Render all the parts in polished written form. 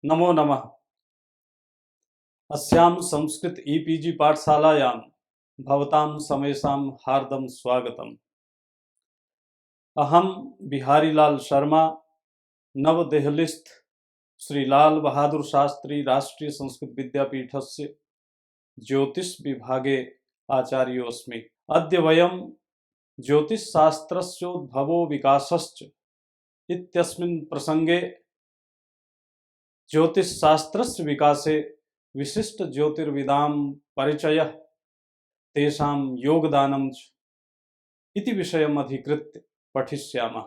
नमो नमः। अस्यां संस्कृत ईपीजी पाठशालायां भवतां समेषां हार्दं स्वागतम्। अहं बिहारीलाल शर्मा, नवदेहलीस्थ श्री लाल बहादुर शास्त्री राष्ट्रीय संस्कृत विद्यापीठस्य ज्योतिष विभागे आचार्योऽस्मि। अद्य वयं ज्योतिषशास्त्रस्योद्भवो विकासश्च इत्यस्मिन् प्रसंगे ज्योतिषशास्त्रस्य विकासे विशिष्ट ज्योतिर्विदां परिचयः तेषां योगदानं च इति विषयम् अधिकृत्य पठिष्यामः।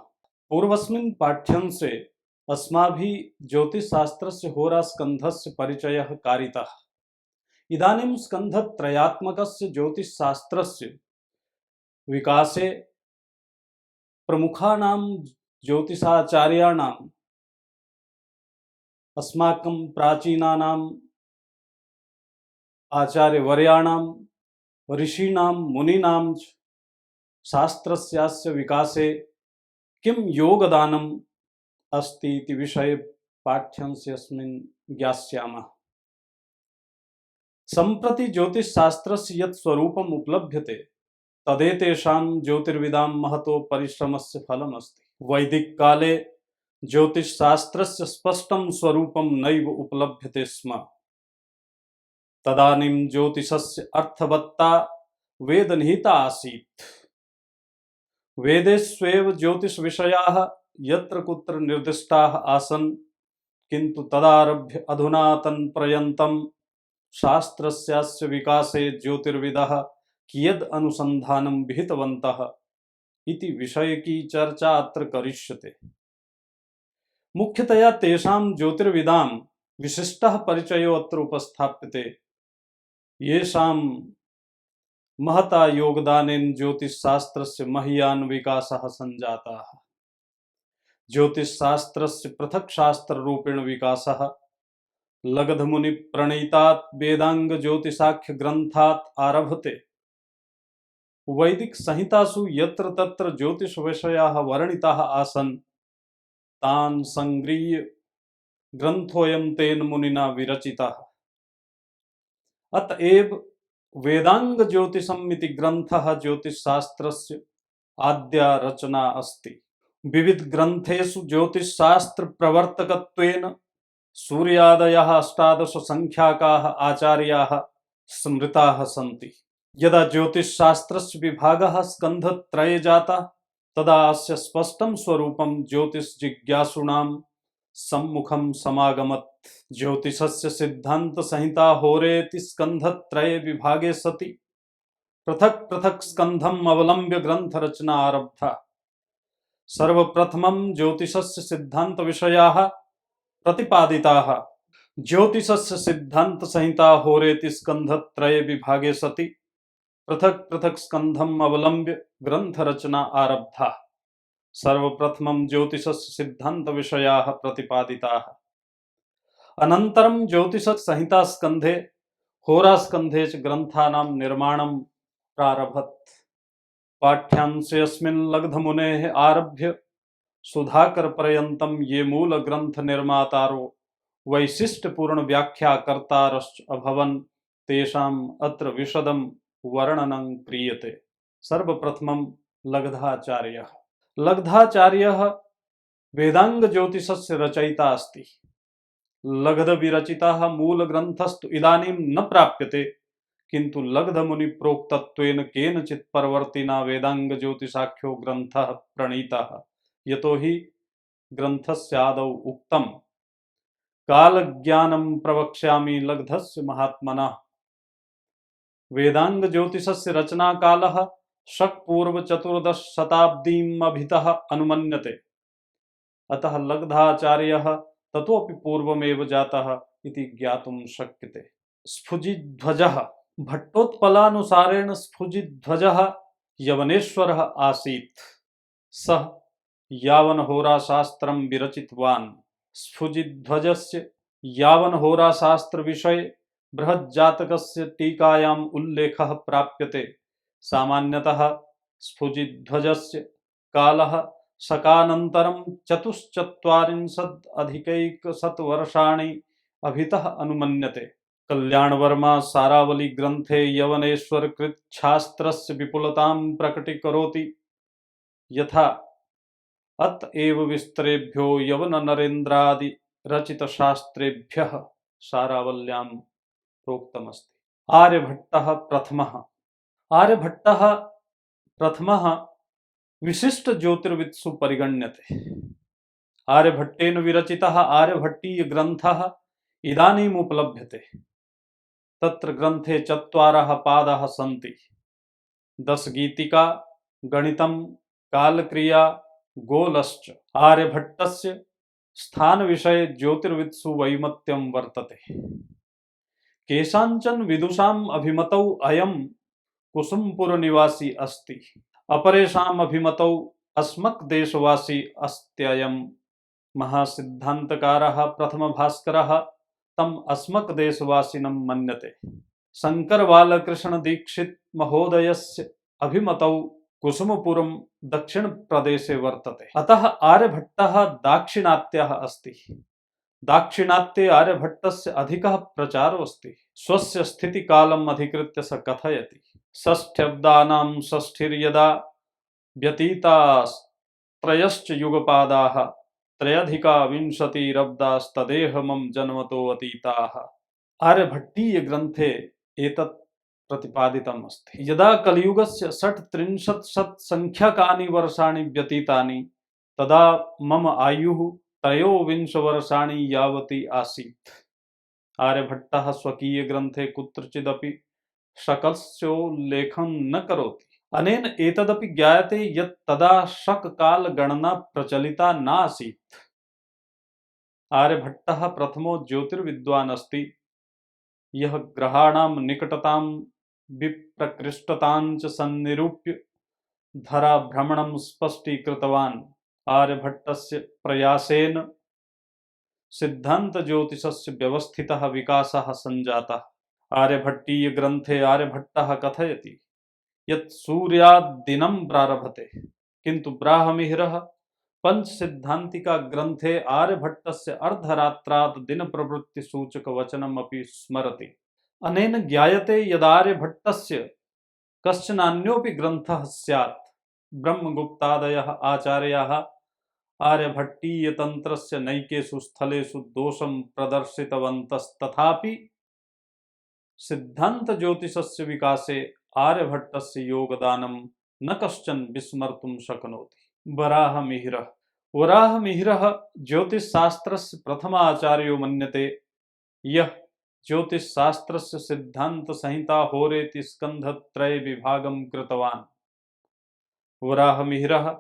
पूर्वस्मिन् पाठ्यांशे अस्माभिः ज्योतिषशास्त्रस्य होरास्कन्धस्य परिचयः कारितः। इदानीं स्कन्धत्रयात्मकस्य ज्योतिषशास्त्रस्य विकासे प्रमुखानां ज्योतिषाचार्याणाम् अस्माकं प्राचीनानाम् आचार्यवर्याणां ऋषीणां मुनीनां च शास्त्रस्यास्य विकासे किं योगदानम् अस्ति इति विषये पाठ्यांशेऽस्मिन् ज्ञास्यामः। सम्प्रति ज्योतिषशास्त्रस्य यत् स्वरूपम् उपलभ्यते तदेतेषां ज्योतिर्विदां महतो परिश्रमस्य फलमस्ति। वैदिककाले ज्योतिषशास्त्रस्य स्पष्टं स्वरूपं नैव उपलभ्यते स्म। तदानीं ज्योतिषस्य अर्थवत्ता वेदनिहिता आसीत्। वेदेष्वेव ज्योतिषविषयाः यत्र कुत्र निर्दिष्टाः आसन्, किन्तु तदारभ्य अधुनातनपर्यन्तं शास्त्रस्यास्य विकासे ज्योतिर्विदः कियद् अनुसन्धानं विहितवन्तः इति विषयकी चर्चा अत्र करिष्यते। मुख्यतया तेषां ज्योतिर्विदां विशिष्टः परिचयो अत्र उपस्थाप्यते, येषां महता योगदानेन ज्योतिषशास्त्रस्य महीयान् विकासः सञ्जातः। ज्योतिषशास्त्रस्य पृथक् शास्त्ररूपेण विकासः लगधमुनि प्रणीतात् वेदांग ज्योतिषाख्य ग्रन्थात् आरभते। वैदिक संहितासु यत्र तत्र ज्योतिष विषयाः वर्णिताः आसन्, तान् संगृह्य ग्रन्थोऽयं तेन मुनिना विरचितः। अतएव वेदांग ज्योतिषम् इति ग्रन्थः ज्योतिषशास्त्रस्य आद्या रचना अस्ति। विविध ग्रन्थेषु ज्योतिषशास्त्र प्रवर्तकत्वेन सूर्यादयः 18 संख्याकाः आचार्याः स्मृताः सन्ति। यदा ज्योतिषशास्त्रस्य विभागः स्कन्धत्रये जातः, तदा अस्य स्पष्टं स्वरूपं ज्योतिषजिज्ञासूणां सम्मुखं समागमत्। ज्योतिषस्य सिद्धान्त संहिता होरेति स्कन्धत्रये विभागे सति पृथक् पृथक् स्कन्धम् अवलम्ब्य ग्रन्थ रचना आरब्धा। सर्वप्रथमं ज्योतिषस्य सिद्धान्त विषयाः प्रतिपादिताः। ज्योतिषस्य सिद्धान्त संहिता होरेति स्कन्धत्रये विभागे सति पृथक् पृथक् स्कन्धम् अवलम्ब्य ग्रन्थ रचना आरब्धा। सर्वप्रथमं ज्योतिषस्य सिद्धान्त विषयाः प्रतिपादिताः। अनन्तरं ज्योतिष संहिता स्कन्धे होरास्कन्धे च ग्रन्थानां निर्माणं प्रारभत। पाठ्यांशेऽस्मिन् लगधमुनेः आरभ्य सुधाकर पर्यन्तं ये मूल ग्रन्थ निर्मातारो वैशिष्ट्यपूर्ण व्याख्याकर्तारश्च अभवन्, तेषाम् अत्र विशदं वर्णनं क्रियते। सर्वप्रथमं लगधाचार्यः। लगधाचार्यः वेदांग ज्योतिषस्य रचयिता अस्ति। लगध विरचितः मूल ग्रन्थस्तु इदानीं न प्राप्यते, किन्तु लगधमुनि प्रोक्तत्वेन केनचित् परवर्तिना वेदांग ज्योतिषाख्यो ग्रन्थः प्रणीतः। यतो हि ग्रन्थस्यादौ उक्तं कालज्ञानं प्रवक्ष्यामि लगधस्य महात्मनः। वेदांग ज्योतिषस्य रचनाकालः शक पूर्व 14 अभितः अनुमन्यते। अतः लगधाचार्यः ततोऽपि पूर्वमेव जातः इति ज्ञातुं शक्यते। स्फुजिध्वजः। भट्टोत्पलानुसारेण स्फुजिध्वजः यवनेश्वरः आसीत्। सः यावनहोराशास्त्रं विरचितवान्। स्फुजिध्वजस्य यावनहोराशास्त्रविषये बृहज्जातकस्य टीकायाम् उल्लेखः प्राप्यते। सामान्यतः स्फुजिध्वजस्य कालः शकानन्तरं 44 वर्षाणि अभितः अनुमन्यते। कल्याणवर्मा सारावली ग्रंथे यवनेश्वर कृत शास्त्रस्य विपुलतां प्रकटीकरोति। यथा अतएव विस्तरेभ्यो यवन नरेन्द्रादि रचित शास्त्रेभ्यः सारावल्यां प्रोक्तमस्ति। आर्यभट्टः प्रथमः। आर्यभट्टः प्रथमः विशिष्ट ज्योतिर्वित्सु परिगण्यते। आर्यभट्टेन विरचितः आर्यभट्टीय ग्रन्थः इदानीम् उपलभ्यते। तत्र ग्रन्थे 4 पादाः सन्ति। 10 गीतिका, गणितं, कालक्रिया, गोलश्च। आर्यभट्टस्य स्थानविषये ज्योतिर्वित्सु वैमत्यं वर्तते। केषाञ्चन विदुषाम् अभिमतौ अयं कुसुमपुरनिवासी अस्ति, अपरेषाम् अभिमतौ अस्मत् देशवासी अस्त्ययं। महासिद्धान्तकारः प्रथमभास्करः तम् अस्मत् देशवासिनं मन्यते। शंकर बालकृष्ण दीक्षित महोदयस्य अभिमतौ कुसुमपुरं दक्षिण प्रदेशे वर्तते। अतः आर्यभट्टः दाक्षिणात्यः अस्ति। दाक्षिणात्ये आर्यभट्टस्य अधिकः प्रचारो अस्ति। स्वस्य स्थितिकालम् अधिकृत्य स कथयति। षष्ठ्यब्दानां षष्ठिर्यदा व्यतीता त्रयश्च युगपादाः त्रयधिका विंशतिरब्दास्तदेह मम जन्मतो अतीताः। आर्यभट्टीय ग्रन्थे एतत् प्रतिपादितम् अस्ति। यदा कलियुगस्य 37 संख्याकानि वर्षाणि व्यतीतानि तदा मम आयुः 23 वर्षाणि यावती आसीत्। आर्यभट्टः स्वकीय ग्रन्थे कुत्रचिदपि शकस्योल्लेखं न करोति। अनेन एतदपि ज्ञायते यत् तदा शककाल गणना प्रचलिता नासीत्। आर्यभट्टः प्रथमो ज्योतिर्विद्वान् अस्ति यः ग्रहाणां निकटतां विप्रकृष्टतां च सन्निरूप्य धराभ्रमणं स्पष्टीकृतवान्। आर्यभट्टस्य प्रयासेन सिद्धान्तज्योतिषस्य व्यवस्थितः विकासः सञ्जातः। आर्यभट्टीय ग्रन्थे आर्यभट्टः कथयति यत् सूर्यात् दिनं प्रारभते, किन्तु ब्राह्ममिहिरः पंचसिद्धान्तिका ग्रन्थे आर्यभट्टस्य अर्धरात्रात् दिनप्रवृत्तिसूचकवचनमपि स्मरति। अनेन ज्ञायते यदार्यभट्टस्य कश्चनान्योऽपि ग्रन्थः स्यात्। ब्रह्मगुप्तादयः आचार्याः आर्यभट्टीयतन्त्रस्य नैकेषु स्थलेषु दोषं प्रदर्शितवन्तस्तथापि सिद्धान्तज्योतिषस्य विकासे आर्यभट्टस्य योगदानं न कश्चन विस्मर्तुं शक्नोति। वराहमिहिरः। वराहमिहिरः ज्योतिषशास्त्रस्य प्रथमाचार्यो मन्यते, यः ज्योतिषशास्त्रस्य सिद्धान्तसंहिताहोरेति स्कन्धत्रये विभागं कृतवान्। वराहमिहिरः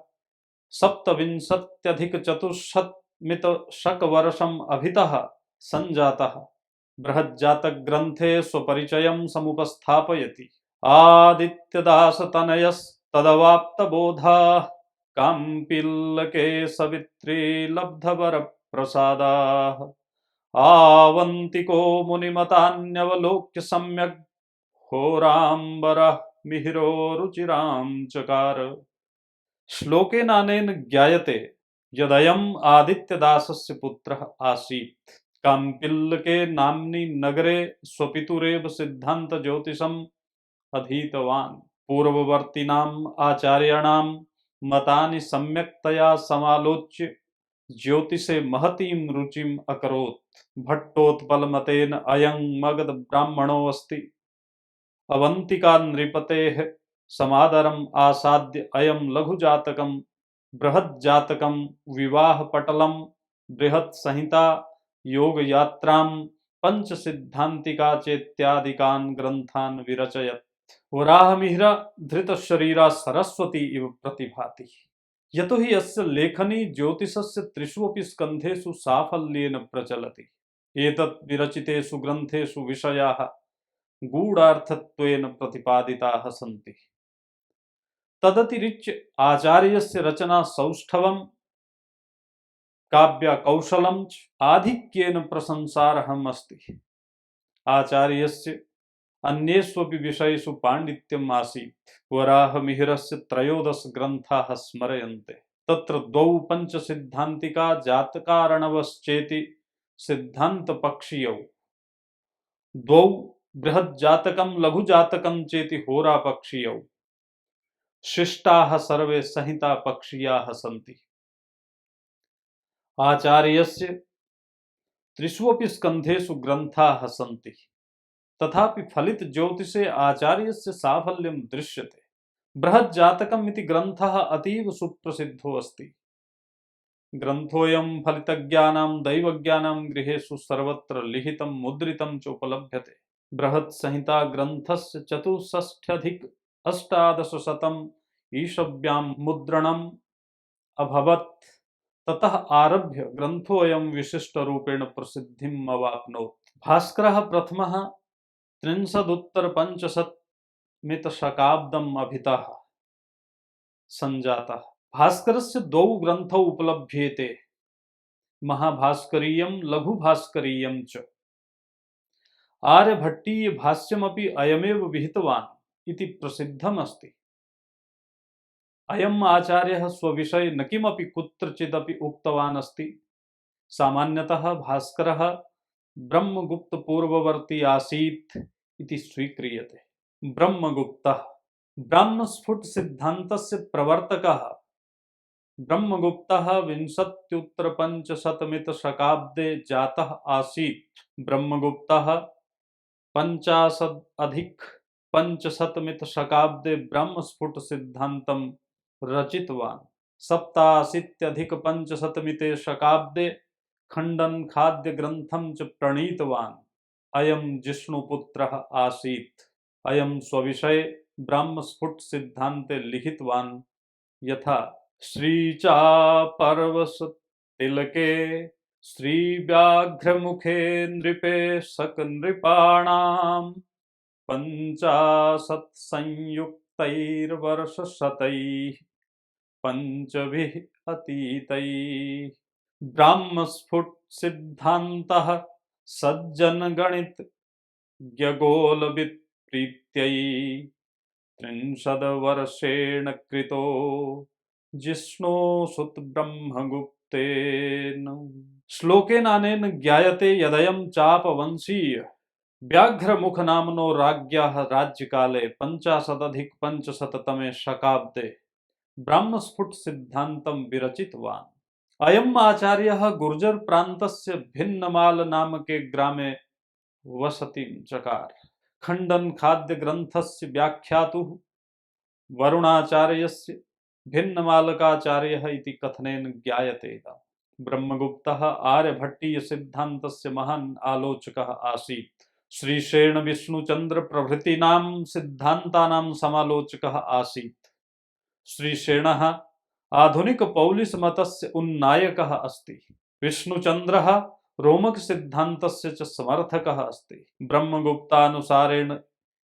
17+400 अभितः सञ्जातः बृहज्जातकग्रन्थे स्वपरिचयं समुपस्थापयति। आदित्यदासतनयस्तदवाप्तबोधाः काम्पिल्लके सवित्री लब्धवरप्रसादाः आवन्तिको मुनिमतान्यवलोक्य सम्यग् होराम्बरः मिहिरो रुचिरां चकार। श्लोकेनानेन ज्ञायते यदयम् आदित्यदासस्य पुत्रः आसीत्। काम्पिल्लके नाम्नि नगरे स्वपितुरेव सिद्धान्तज्योतिषम् अधीतवान्। पूर्ववर्तीनाम् आचार्याणां मतानि सम्यक्तया समालोच्य ज्योतिषे महतीं रुचिम् अकरोत्। भट्टोत्पलमतेन अयं मगध ब्राह्मणोऽस्ति। अवन्तिका नृपतेः समादरम् आसाद्य अयं लघुजातकं बृहज्जातकं विवाहपटलं बृहत्संहिता योगयात्रां पंचसिद्धान्तिका चेत्यादिकान् ग्रन्थान् विरचयत्। वराहमिहिरः धृतशरीरा सरस्वती इव प्रतिभाति। यतो हि अस्य लेखनी ज्योतिषस्य 3 स्कन्धेषु साफल्येन प्रचलति। एतत् विरचितेषु ग्रन्थेषु विषयाः गूढार्थत्वेन प्रतिपादिताः सन्ति। तदतिरिच्य आचार्यस्य रचना सौष्ठवं काव्यकौशलं च आधिक्येन प्रशंसार्हम् अस्ति। आचार्यस्य अन्येष्वपि विषयेषु पाण्डित्यम् आसीत्। वराहमिहिरस्य 13 ग्रन्थाः स्मर्यन्ते। तत्र 2 पंचसिद्धान्तिका जातकार्णवश्चेति सिद्धांत पक्षीयौ द्वौ बृहज्जातकं लघुजातकं चेति होरा पक्षीयौ शिष्टाः सर्वे संहिता पक्षीयाः सन्ति। आचार्यस्य त्रिष्वपि स्कन्धेषु ग्रन्थाः सन्ति, तथापि फलित ज्योतिषे आचार्यस्य साफल्यं दृश्यते। बृहज्जातकम् इति ग्रन्थः अतीव सुप्रसिद्धो अस्ति। ग्रन्थोऽयं फलितज्ञानां दैवज्ञानां गृहेषु सर्वत्र लिखितं मुद्रितं च उपलभ्यते। बृहत्संहिता ग्रन्थस्य 64,000 ईशव्यां मुद्रणम् अभवत्। ततः आरभ्य ग्रन्थोऽयं विशिष्टरूपेण प्रसिद्धिम् अवाप्नोत्। भास्करः प्रथमः 3,500 अभितः सञ्जातः। भास्करस्य द्वौ ग्रन्थौ उपलभ्येते, महाभास्करीयं लघुभास्करीयं च। आर्यभट्टीय भाष्यमपि अयमेव विहितवान् इति प्रसिद्धमस्ति। अयम् आचार्यः स्वविषये न किमपि कुत्रचिदपि उक्तवान् अस्ति। सामान्यतः भास्करः ब्रह्मगुप्तपूर्ववर्ती आसीत् इति स्वीक्रियते। ब्रह्मगुप्तः ब्राह्मस्फुट सिद्धान्तस्य प्रवर्तकः ब्रह्मगुप्तः 20-500 जातः आसीत्। ब्रह्मगुप्तः 50-500 ब्रह्मस्फुट सिद्धान्तं रचितवान्। 87-500 खण्डन खाद्य ग्रन्थं च प्रणीतवान्। अयं जिष्णुपुत्रः आसीत्। अयं स्वविषये ब्रह्मस्फुट सिद्धान्ते लिखितवान् यथा श्रीचापर्वसतिलके श्रीव्याघ्रमुखे नृपे सकनृपाणां 50 संयुक्तैर्वर्षशतैः पंचभिः अतीतैः। ब्राह्मस्फुट सिद्धान्तः सज्जनगणित ज्ञगोलवित्प्रीत्यै 30 वर्षेण कृतो जिष्णुसुत ब्रह्मगुप्तेन। श्लोकेनानेन ज्ञायते यदयं चापवंशीय व्याघ्रमुख नामनो राज्ञः राज्यकाले 50-500 शकाब्दे ब्रह्मस्फुट सिद्धान्तं विरचितवान्। अयम् आचार्यः गुर्जर प्रान्तस्य भिन्नमाल नामके ग्रामे वसतिं चकार। खण्डन खाद्य ग्रन्थस्य व्याख्यातुः वरुणाचार्यस्य भिन्नमालकाचार्यः इति कथनेन ज्ञायते। ब्रह्मगुप्तः आर्यभट्टीय सिद्धान्तस्य महान् आलोचकः आसीत्। श्रीशेण विष्णुचन्द्र प्रभृतीनां सिद्धान्तानां समालोचकः आसीत्। श्रीशेणः आधुनिक पौलिस मतस्य उन्नायकः अस्ति। विष्णुचन्द्रः रोमक सिद्धान्तस्य च समर्थकः अस्ति। ब्रह्मगुप्तानुसारेण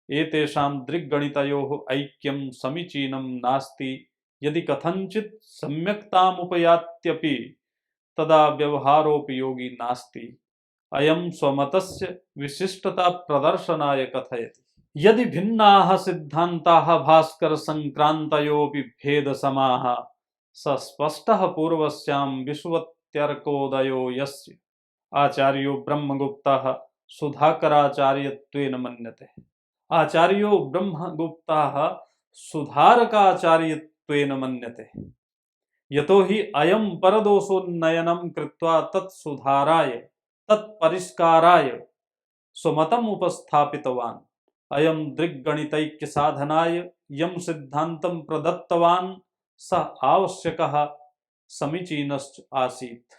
एतेषां दृग्गणितयोः ऐक्यं समीचीनं नास्ति। यदि कथञ्चित् सम्यक्तामुपयात्यपि तदा व्यवहारोपयोगी नास्ति। अयं स्वमतस्य विशिष्टता प्रदर्शनाय कथयति। यदि भिन्नाः सिद्धान्ताः भास्कर संक्रान्तयोऽपि भेदसमाः स स्पष्टः पूर्वस्यां विश्वत्यर्कोदयो यस्य आचार्यो ब्रह्मगुप्तः सुधाकराचार्यत्वेन मन्यते। आचार्यो ब्रह्मगुप्तः सुधारकाचार्यत्वेन मन्यते। यतो हि अयं परदोषोन्नयनं कृत्वा तत्सुधाराय तत्परिष्काराय स्वमतम् उपस्थापितवान्। अयं दृग्गणितैक्य साधनाय यं सिद्धान्तं प्रदत्तवान् स आवश्यकः समीचीनश्च आसीत्।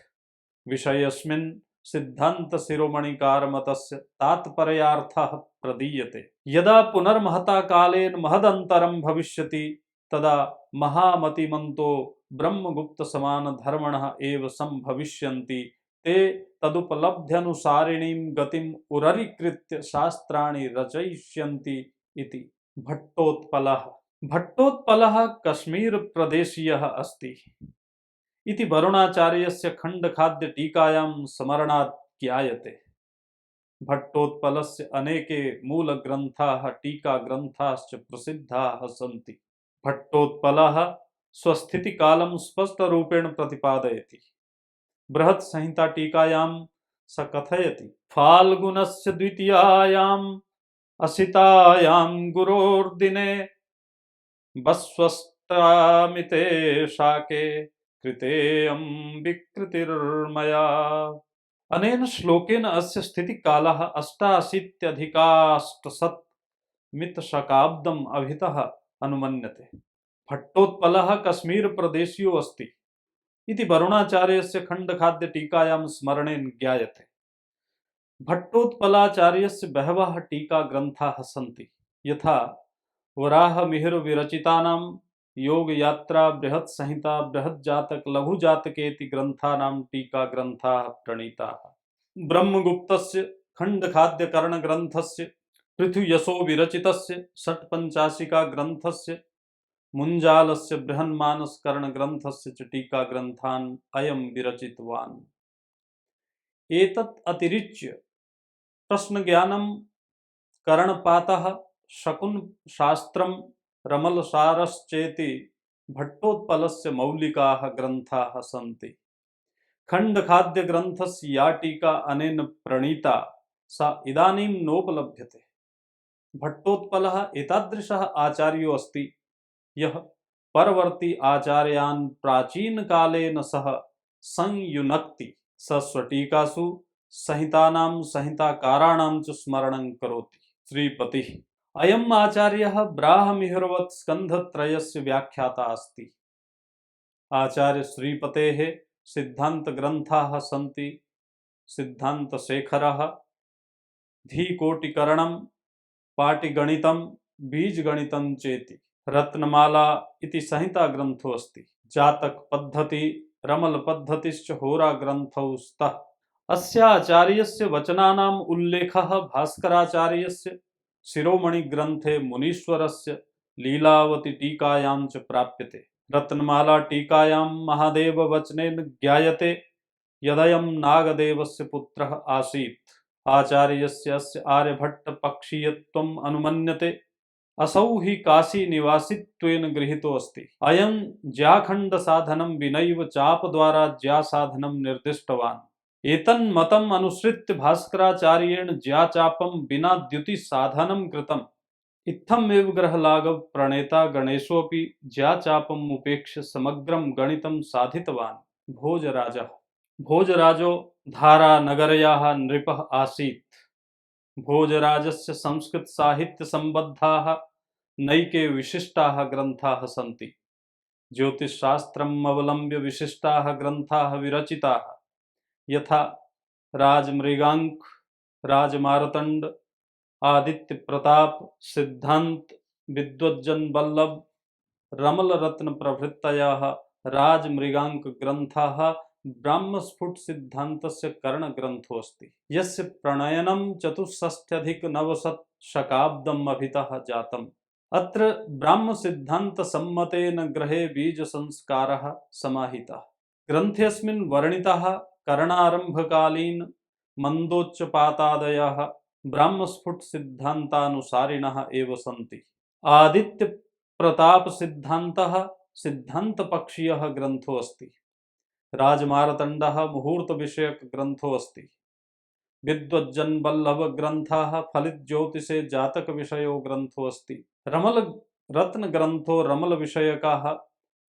विषयस्मिन् सिद्धान्त शिरोमणिकारमतस्य तात्पर्यार्थः प्रदीयते। यदा पुनर्महता कालेन महदन्तरं भविष्यति तदा महामतिमन्तो ब्रह्मगुप्त समान धर्मणः एव संभविष्यन्ति। ते तदुपलब्ध्यनुसारिणीं गतिम् उररीकृत्य शास्त्राणि रचयिष्यन्ति इति। भट्टोत्पलः भट्टोत्पलः कश्मीर प्रदेशीयः अस्ति इति वरुणाचार्यस्य खण्डखाद्य टीकायां स्मरणात् ज्ञायते। भट्टोत्पलस्य अनेके मूलग्रन्थाः टीकाग्रन्थाश्च प्रसिद्धाः सन्ति। भट्टोत्पलः स्वस्थितिकालं स्पष्टरूपेण प्रतिपादयति। बृहत्संहिता टीकायां स कथयति फाल्गुनस्य द्वितीयायाम् असितायां गुरोर्दिने बस्वष्टामिते शाके कृतेयं विकृतिर्मया। अनेन श्लोकेन अस्य स्थितिकालः अष्टाशीत्यधिकाष्टशत् मितशकाब्दम् अभितः अनुमन्यते। भट्टोत्पलः कश्मीरप्रदेशीयो अस्ति इति वरुणाचार्यस्य खण्डखाद्यटीकायां स्मरणेन ज्ञायते। भट्टोत्पलाचार्यस्य बहवः टीकाग्रन्थाः सन्ति, यथा वराहमिहिरविरचितानां योगयात्रा, बृहत्संहिता, बृहज्जातक, लघुजातकेति ग्रन्थानां टीकाग्रन्थाः प्रणीताः। ब्रह्मगुप्तस्य खण्डखाद्यकरणग्रन्थस्य, पृथुयशो विरचितस्य षट्पञ्चाशिका ग्रन्थस्य, मुञ्जालस्य बृहन्मानसकरणग्रन्थस्य च टीकाग्रन्थान् अयं विरचितवान्। एतत् अतिरिच्य प्रश्नज्ञानं, करणपातः, शकुनशास्त्रं, रमलसारश्चेति भट्टोत्पलस्य मौलिकाः ग्रन्थाः सन्ति। खण्डखाद्यग्रन्थस्य या टीका अनेन प्रणीता सा इदानीं नोपलभ्यते। भट्टोत्पलः एतादृशः आचार्यो अस्ति यः परवर्ती आचार्यान् प्राचीनकालेन सह संयुनक्ति। स स्वटीकासु संहितानां संहिताकाराणां च स्मरणं करोति। श्रीपतिः अयम् आचार्यः ब्राह्ममिहिरवत् स्कन्धत्रयस्य व्याख्याता अस्ति। आचार्य श्रीपतेः सिद्धान्तग्रन्थाः सन्ति। सिद्धान्तशेखरः, धीकोटिकरणं, पाटिगणितं, बीजगणितं चेति। रत्नमाला इति संहिता ग्रन्थो अस्ति। जातक पद्धति, रमल पद्धतिश्च होरा ग्रन्थौ स्तः। अस्याचार्यस्य वचनानाम् उल्लेखः भास्कराचार्यस्य शिरोमणि ग्रन्थे मुनीश्वरस्य लीलावती टीकायां च प्राप्यते। रत्नमाला टीकायां महादेव वचनेन ज्ञायते यदयं नागदेवस्य पुत्रः आसीत्। आचार्यस्य अस्य आर्यभट्टपक्षीयत्वम् अनुमन्यते। असौ हि काशी निवासित्वेन गृहीतो अस्ति। अयं ज्याखण्डसाधनं विनैव चापद्वारा ज्यासाधनं निर्दिष्टवान्। एतन्मतम् अनुसृत्य भास्कराचार्येण ज्याचापं विना द्युतिसाधनं कृतम्। इत्थमेव ग्रहलाघव प्रणेता गणेशोऽपि ज्याचापम् उपेक्ष्य समग्रं गणितं साधितवान्। भोजराजः भोजराजो धारानगर्याः नृपः आसीत्। भोजराजस्य संस्कृतसाहित्यसम्बद्धाः नैके विशिष्टाः ग्रन्थाः सन्ति। ज्योतिषशास्त्रम् अवलम्ब्य विशिष्टाः ग्रन्थाः विरचिताः, यथा राजमृगांक, राजमार्तण्ड, आदित्य प्रताप, सिद्धांत, विद्वज्जन वल्लभ, रमलरत्न प्रभृतयः राजमृगांक ग्रन्थाः ब्राह्मस्फुट सिद्धान्तस्य करणग्रन्थोऽस्ति, यस्य प्रणयनं 64+900 शकाब्दम् अभितः जातम्। अत्र ब्राह्मसिद्धान्तसम्मतेन ग्रहे बीजसंस्कारः समाहितः। ग्रन्थेऽस्मिन् वर्णिताः करणारम्भकालीन मन्दोच्चपातादयः ब्राह्मस्फुट सिद्धान्तानुसारिणः एव सन्ति। आदित्य प्रताप सिद्धान्तः सिद्धान्तपक्षीयः ग्रन्थो अस्ति। राजमार्तण्डः मुहूर्त विषयक ग्रन्थो अस्ति। विद्वज्जन वल्लभ ग्रन्थः फलित ज्योतिषे जातक विषयो ग्रन्थो अस्ति। रमल रत्न ग्रन्थो रमल विषयकः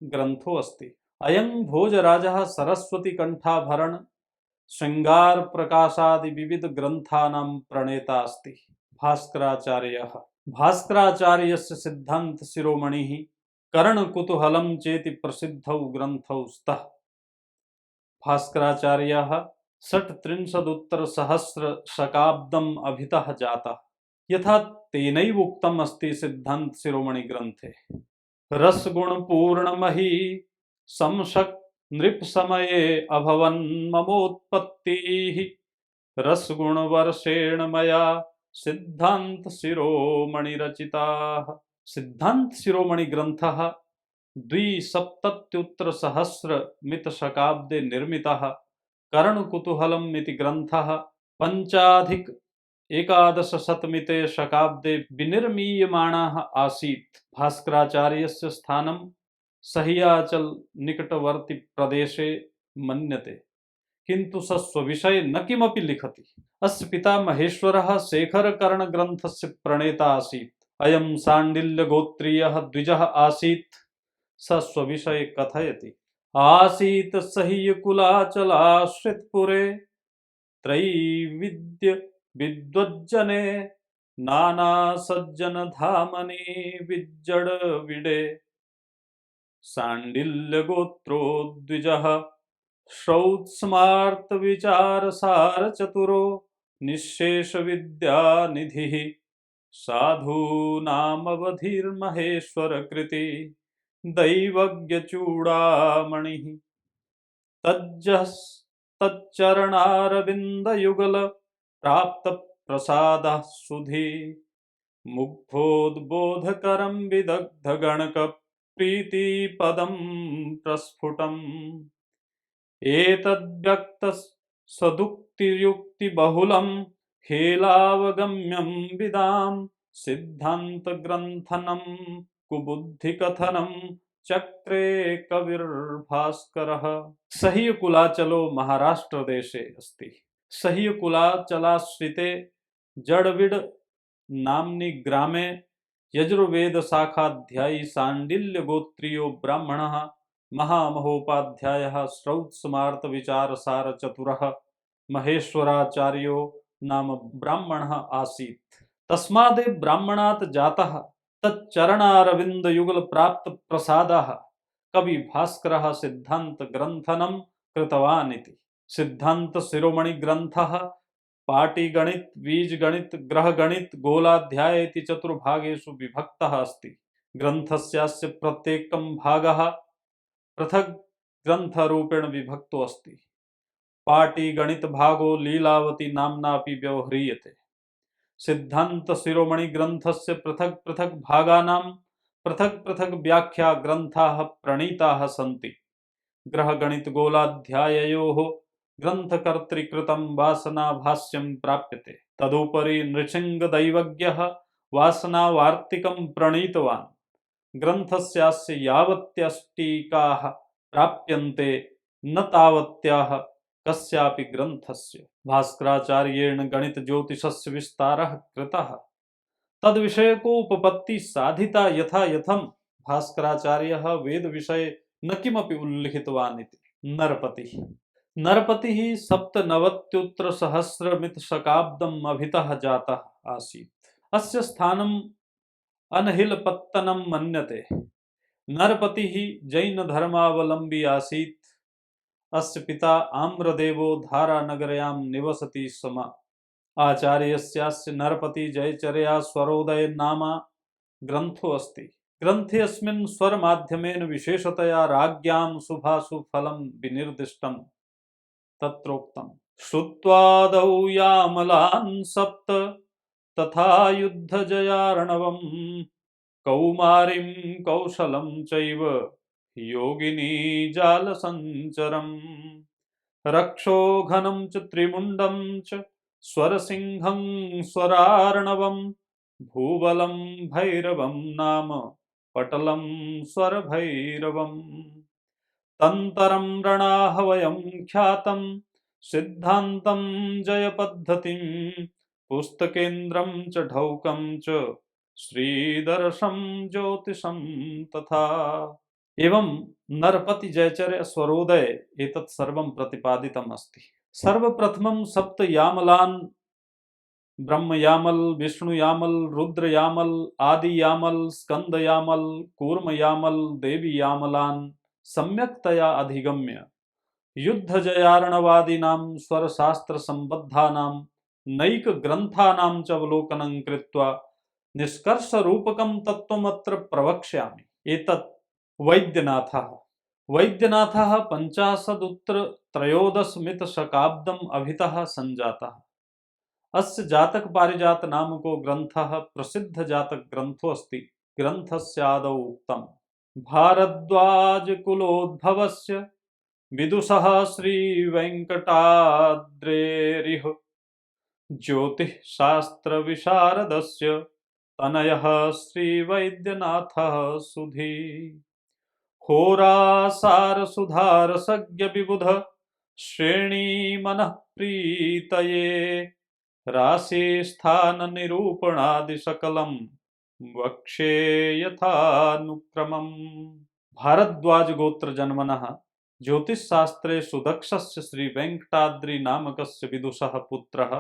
ग्रन्थो अस्ति। अयं भोजराजः सरस्वती कंठाभरण श्रृंगार प्रकाशादि विविध ग्रन्थानां प्रणेता अस्ति। भास्कराचार्यः भास्कराचार्यस्य सिद्धान्त शिरोमणिः करणकुतूहलं चेति प्रसिद्धौ ग्रन्थौ स्तः। भास्कराचार्यः षट्त्रिंशदुत्तरसहस्र शकाब्दम् अभितः जातः। यथा तेनैव उक्तम् अस्ति सिद्धान्त शिरोमणि ग्रन्थे। रसगुणपूर्णमही समशक नृप समये अभवन् ममोत्पत्तिः रसगुणवर्षेण मया सिद्धान्त शिरोमणि रचिताः। सिद्धान्त शिरोमणि ग्रन्थः 270-सहस्रमितशकाब्दे निर्मितः। करणकुतूहलम् इति ग्रन्थः 5+1100मिते शकाब्दे विनिर्मीयमाणः आसीत्। भास्कराचार्यस्य स्थानं सहियाचल निकटवर्ती प्रदेशे मन्यते, किन्तु स स्वविषये न किमपि लिखति। अस्य पिता महेश्वरः शेखरकर्णग्रन्थस्य प्रणेता आसीत्। अयं शाण्डिल्यगोत्रीयः द्विजः आसीत्। स स्वविषये कथयति। आसीत् सह्यकुलाचलाश्रितपुरे त्रैविद्य विद्वज्जने नाना सज्जन धामनि विज्जड विडे शाण्डिल्य गोत्रो द्विजः श्रौत्स्मार्त विचार सार चतुरो निःशेष विद्या निधिः साधूनामवधिर्महेश्वर कृति दैवज्ञ चूड़ामणिः तच्चरणारविन्दयुगल प्राप्त प्रसादः सुधि मुग्धोद्बोधकरं विदग्ध गणक प्रीतिपदं प्रस्फुटम् एतद्व्यक्त सदुक्तियुक्तिबहुलं हेलावगम्यं विदां सिद्धान्तग्रन्थनं कुबुद्धिकथनं चक्रे कविर्भास्करः। सह्यकुलाचलो महाराष्ट्र देशे अस्ति। सह्यकुलाचलाश्रिते जडविड नाम्नि ग्रामे यजुर्वेद शाखाध्यायी शाण्डिल्य गोत्रीयो ब्राह्मणः महामहोपाध्यायः श्रौत्स्मार्त विचारसार चतुरः महेश्वराचार्यो नाम ब्राह्मणः आसीत्। तस्मादे ब्राह्मणात् जातः तच्चरणारविन्द युगल प्राप्त प्रसादः कवि भास्करः सिद्धांत ग्रंथनं कृतवान् इति। सिद्धांत शिरोमणि ग्रंथः पाटीगणित बीजगणित ग्रहगणित गोलाध्याय इति चतुर्भागेषु विभक्तः अस्ति। ग्रन्थस्यास्य प्रत्येकं भागः पृथक् ग्रन्थरूपेण विभक्तो अस्ति। पाटीगणित भागो लीलावती नाम्नापि व्यवह्रियते। सिद्धांत शिरोमणि ग्रन्थस्य पृथक् पृथक् भागानां पृथक् पृथक् व्याख्या ग्रन्थाः प्रणीताः सन्ति। ग्रहगणित गोलाध्याययोः ग्रन्थकर्तृकृतं वासनाभाष्यं प्राप्यते। तदुपरि नृसिंहदैवज्ञः वासनावार्तिकं प्रणीतवान्। ग्रन्थस्यास्य यावत्यष्टिकाः प्राप्यन्ते न तावत्याः कस्यापि ग्रन्थस्य। भास्कराचार्येण गणित ज्योतिषस्य विस्तारः कृतः। तद्विषयकोपपत्ति साधिता यथा यथं भास्कराचार्यः वेद विषये न किमपि उल्लिखितवान् इति। नरपतिः नरपतिः सप्तनवत्युत्तर सहस्रमित शकाब्दम् अभितः जातः आसीत्। अस्य स्थानम् अनहिलपत्तनं मन्यते। नरपतिः जैन धर्मावलम्बी आसीत्। अस्य पिता आम्रदेवो धारानगर्यां निवसति स्म। आचार्यस्यास्य नरपति जयचर्या स्वरोदय नाम ग्रन्थो अस्ति। ग्रन्थेऽस्मिन् स्वरमाध्यमेन विशेषतया राज्ञां शुभाशुभ फलं विनिर्दिष्टं तत्रोक्तम्। श्रुत्वादौ यामलान् सप्त तथा युद्धजयार्णवम् कौमारीं कौशलं चैव योगिनी जालसञ्चरम् रक्षोघनं च त्रिमुण्डं च स्वरसिंहं स्वरार्णवं भूबलं भैरवं नाम पटलं स्वरभैरवम् तन्तरं रणाहवयं ख्यातं सिद्धान्तं जयपद्धतिं पुस्तकेन्द्रं च ढौकं च श्रीदर्शं ज्योतिषं तथा। एवं नरपति जयचर्य स्वरोदय एतत् सर्वं प्रतिपादितम् अस्ति। सर्वप्रथमं सप्त यामलान् ब्रह्मयामल विष्णुयामल रुद्रयामल आदियामल स्कंदयामल कूर्मयामल देवीयामलान् सम्यक्तया अधिगम्य युद्धजयार्णवादीनां स्वरशास्त्रसम्बद्धानां नैकग्रन्थानां च अवलोकनं कृत्वा निष्कर्षरूपकं तत्त्वमत्र प्रवक्ष्यामि। एतत् वैद्यनाथः 50-उत्तर-त्रयोदशमितशकाब्दम् अभितः सञ्जातः। अस्य जातक पारिजात नामको ग्रन्थः प्रसिद्ध जातक ग्रन्थो अस्ति। ग्रन्थस्यादौ उक्तम् भारद्वाज कुलोद्भवस्य विदुषः श्रीवेङ्कटाद्रेरिह ज्योतिः शास्त्र विशारदस्य तनयः श्रीवैद्यनाथः सुधी होरासार सुधारसज्ञ विबुध श्रेणी मनः प्रीतये राशि स्थान निरूपणादि सकलम वक्षे यथानुक्रमम्। भारद्वाज गोत्र जन्मनः ज्योतिष शास्त्रे सुदक्षस्य श्री वेंकटाद्रि नामकस्य विदुषः पुत्रः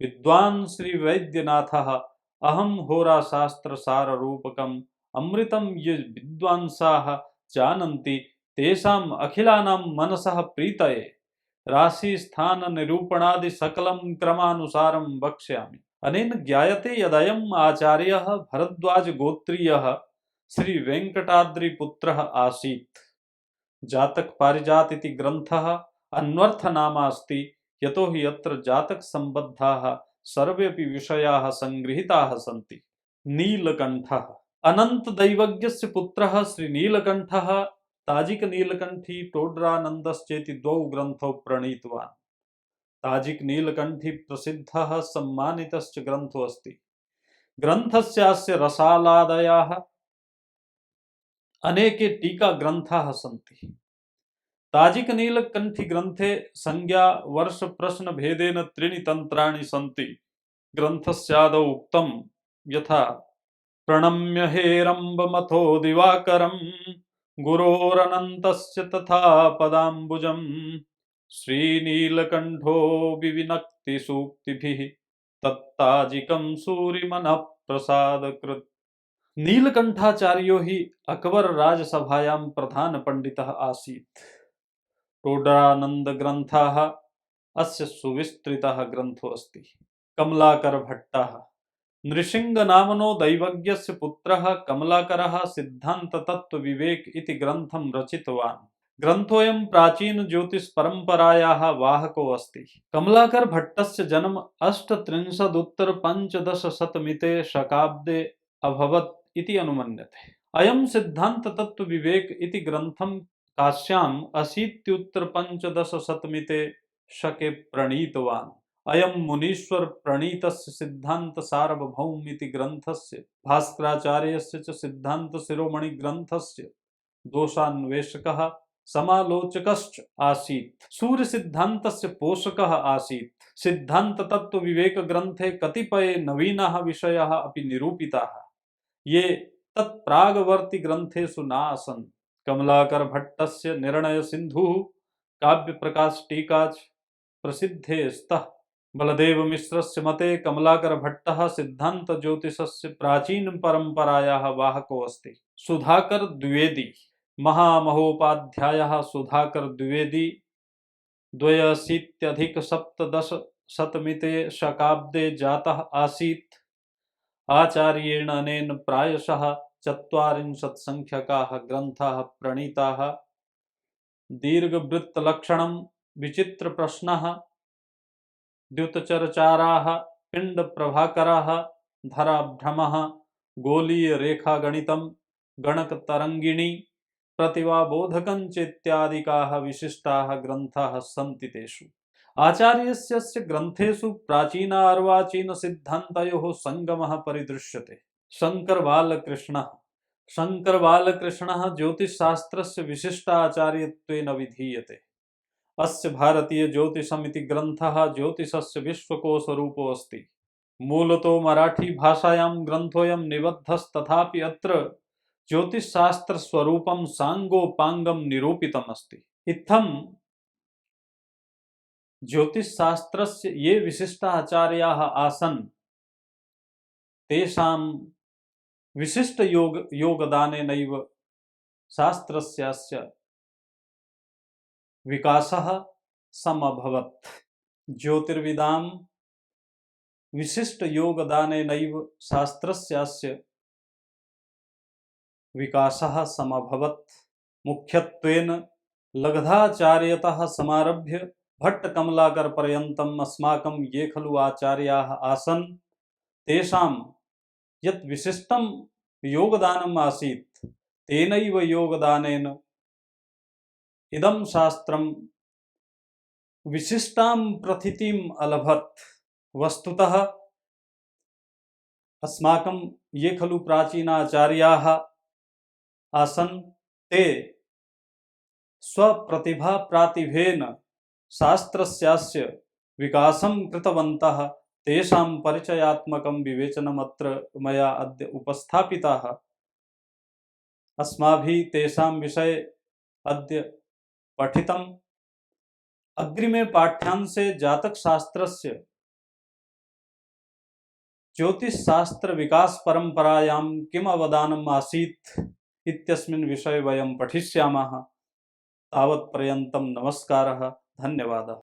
विद्वान् श्री वैद्यनाथः अहं होराशास्त्र सार रूपकम् अमृतं ये विद्वांसाः जानन्ति तेषाम् अखिलानां मनसः प्रीतये राशि स्थान निरूपणादि सकलं क्रमानुसारं वक्ष्यामि। अनेन ज्ञायते यदयम् आचार्यः भरद्वाज गोत्रीयः श्री वेंकटाद्रि पुत्रः आसीत्। जातक पारिजात इति ग्रन्थः अन्वर्थ नामास्ति यतो हि अत्र जातक संबद्धाः सर्वेपि विषयाः संगृहीताः सन्ति। नीलकण्ठः अनंत दैवज्ञस्य पुत्रः श्री नीलकण्ठः ताजिक नीलकण्ठी टोड्रानन्दश्चेति द्वौ ग्रन्थौ प्रणीतवान्। ताजिक नीलकण्ठी प्रसिद्धः सम्मानितश्च ग्रन्थो अस्ति। ग्रन्थस्यास्य रसालादयाः अनेके टीका ग्रन्थाः सन्ति। ताजिक नीलकण्ठी ग्रन्थे संज्ञा वर्ष प्रश्न भेदेन त्रीणि तन्त्राणि सन्ति। ग्रन्थस्यादौ उक्तं यथा प्रणम्य हेरम्बमथो दिवाकरं गुरोरनन्तस्य तथा पदाम्बुजं श्रीनीलकण्ठो विविनक्ति सूक्तिभिः तत्ताजिकं सूरिमनः प्रसादकृत्। नीलकण्ठाचार्यो हि अकबर राजसभायां प्रधान पंडितः आसीत्। टोडरानंद ग्रन्थः अस्य सुविस्तृतः ग्रन्थो अस्ति। कमलाकर भट्टः नृसिंह नामनो दैवज्ञस्य पुत्रः कमलाकरः सिद्धान्त तत्व विवेक इति ग्रन्थं रचितवान्। ग्रन्थोऽयं प्राचीन ज्योतिष परम्परायाः वाहको अस्ति। कमलाकर भट्टस्य जन्म 38 शकाब्दे अभवत् इति अनुमन्यते। अयं सिद्धान्त तत्व विवेक इति ग्रन्थं काश्याम् 80 शके प्रणीतवान्। अयं मुनीश्वर प्रणीतस्य सिद्धान्त सार्वभौम इति ग्रन्थस्य भास्कराचार्यस्य च सिद्धान्त शिरोमणि ग्रन्थस्य दोषान्वेषकः समालोचकश्च आसीत्। सूर्य सिद्धान्तस्य पोषकः आसीत्। सिद्धान्त तत्व विवेक ग्रन्थे कतिपये नवीनाः विषयाः अपि निरूपिताः ये तत्प्रागवर्ति ग्रन्थेषु नासन्। कमलाकर भट्टस्य निर्णय सिन्धुः काव्य प्रकाश टीका प्रसिद्धे स्तः। बलदेव मिश्रस्य मते कमलाकर भट्टः सिद्धान्त ज्योतिषस्य प्राचीन परंपरायाः वाहको अस्ति। सुधाकर द्विवेदी महामहोपाध्यायः सुधाकर द्विवेदी 82 शकाब्दे जातः आसीत्। आचार्येण अनेन प्रायशः 40 संख्यकाः ग्रन्थाः प्रणीताः। दीर्घवृत्तलक्षणं विचित्र प्रश्नः द्युतचरचाराः पिंड प्रभाकराः धराभ्रमः गोलीय रेखागणितं गणक तरंगिणी प्रतिभाबोधकं चेत्यादिकाः विशिष्टाः ग्रन्थाः सन्ति। तेषु आचार्यस्य ग्रन्थेषु प्राचीन अर्वाचीन सिद्धान्तयोः संगमः परिदृश्यते। शंकर बालकृष्णः ज्योतिषशास्त्रस्य विशिष्टाचार्यत्वेन विधीयते। अस्य भारतीय ज्योतिषमिति ग्रन्थः ज्योतिषस्य विश्वकोशरूपो अस्ति। मूलतो मराठी भाषायां ग्रन्थोऽयं निबद्धस्तथापि अत्र ज्योतिषशास्त्र स्वरूपं सांगोपांगं निरूपितम् अस्ति। इत्थं ज्योतिषशास्त्रस्य ये विशिष्टाचार्याः आसन् तेषां विशिष्ट योगदानेनैव शास्त्रस्यास्य विकासः समभवत्। ज्योतिर्विदां विशिष्ट योगदानेनैव शास्त्रस्यास्य विकासः समभवत्। मुख्यत्वेन लब्धाचार्यतः समारभ्य भट्टकमलाकर पर्यन्तम् अस्माकं ये खलु आचार्याः आसन् तेषां यत् विशिष्टं योगदानम् आसीत् तेनैव योगदानेन इदं शास्त्रं विशिष्टां प्रथितिम् अलभत्। वस्तुतः अस्माकं ये खलु प्राचीनाचार्याः आसन् ते स्वप्रतिभा प्रातिभेन शास्त्रस्यास्य विकासं कृतवन्तः तेषां परिचयात्मकं विवेचनमत्र मया अद्य उपस्थापिताः। अस्माभिः तेषां विषये अद्य पठितम्। अग्रिमे पाठ्यांशे जातकशास्त्रस्य ज्योतिषशास्त्र विकास परंपरायां किम् अवदानम् आसीत् इत्यस्मिन् विषये वयं पठिष्यामः। तावत्पर्यन्तं नमस्कारः, धन्यवादः।